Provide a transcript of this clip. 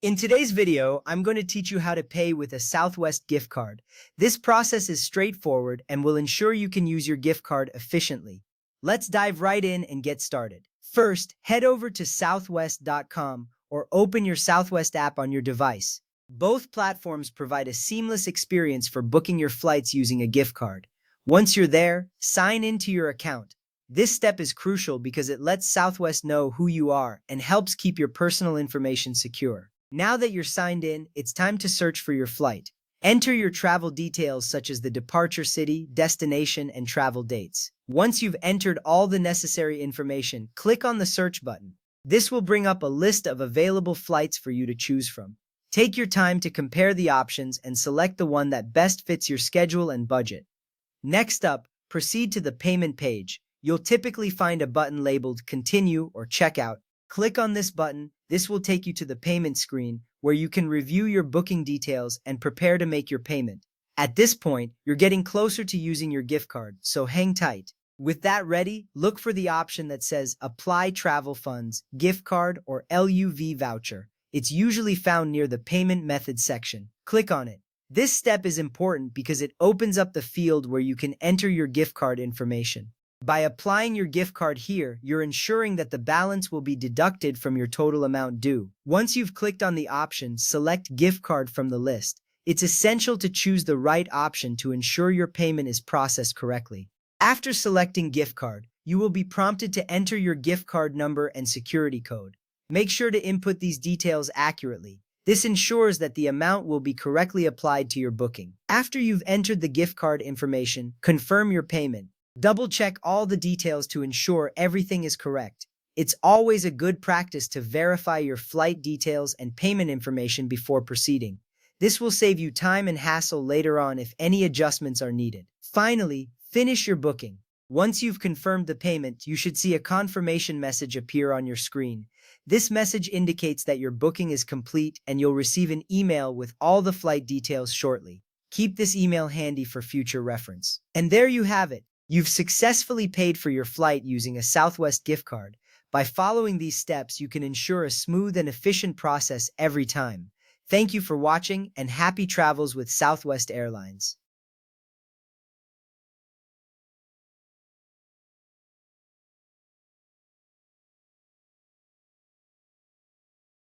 In today's video, I'm going to teach you how to pay with a Southwest gift card. This process is straightforward and will ensure you can use your gift card efficiently. Let's dive right in and get started. First, head over to southwest.com or open your Southwest app on your device. Both platforms provide a seamless experience for booking your flights using a gift card. Once you're there, sign into your account. This step is crucial because it lets Southwest know who you are and helps keep your personal information secure. Now that you're signed in, it's time to search for your flight. Enter your travel details such as the departure city, destination, and travel dates. Once you've entered all the necessary information, click on the search button. This will bring up a list of available flights for you to choose from. Take your time to compare the options and select the one that best fits your schedule and budget. Next up, proceed to the payment page. You'll typically find a button labeled Continue or Checkout. Click on this button. This will take you to the payment screen where you can review your booking details and prepare to make your payment. At this point, you're getting closer to using your gift card, so hang tight. With that ready, look for the option that says Apply Travel Funds, Gift Card, or LUV Voucher. It's usually found near the Payment Methods section. Click on it. This step is important because it opens up the field where you can enter your gift card information. By applying your gift card here, you're ensuring that the balance will be deducted from your total amount due. Once you've clicked on the option, select Gift Card from the list. It's essential to choose the right option to ensure your payment is processed correctly. After selecting Gift Card, you will be prompted to enter your gift card number and security code. Make sure to input these details accurately. This ensures that the amount will be correctly applied to your booking. After you've entered the gift card information, confirm your payment. Double-check all the details to ensure everything is correct. It's always a good practice to verify your flight details and payment information before proceeding. This will save you time and hassle later on if any adjustments are needed. Finally, finish your booking. Once you've confirmed the payment, you should see a confirmation message appear on your screen. This message indicates that your booking is complete and you'll receive an email with all the flight details shortly. Keep this email handy for future reference. And there you have it. You've successfully paid for your flight using a Southwest gift card. By following these steps, you can ensure a smooth and efficient process every time. Thank you for watching and happy travels with Southwest Airlines.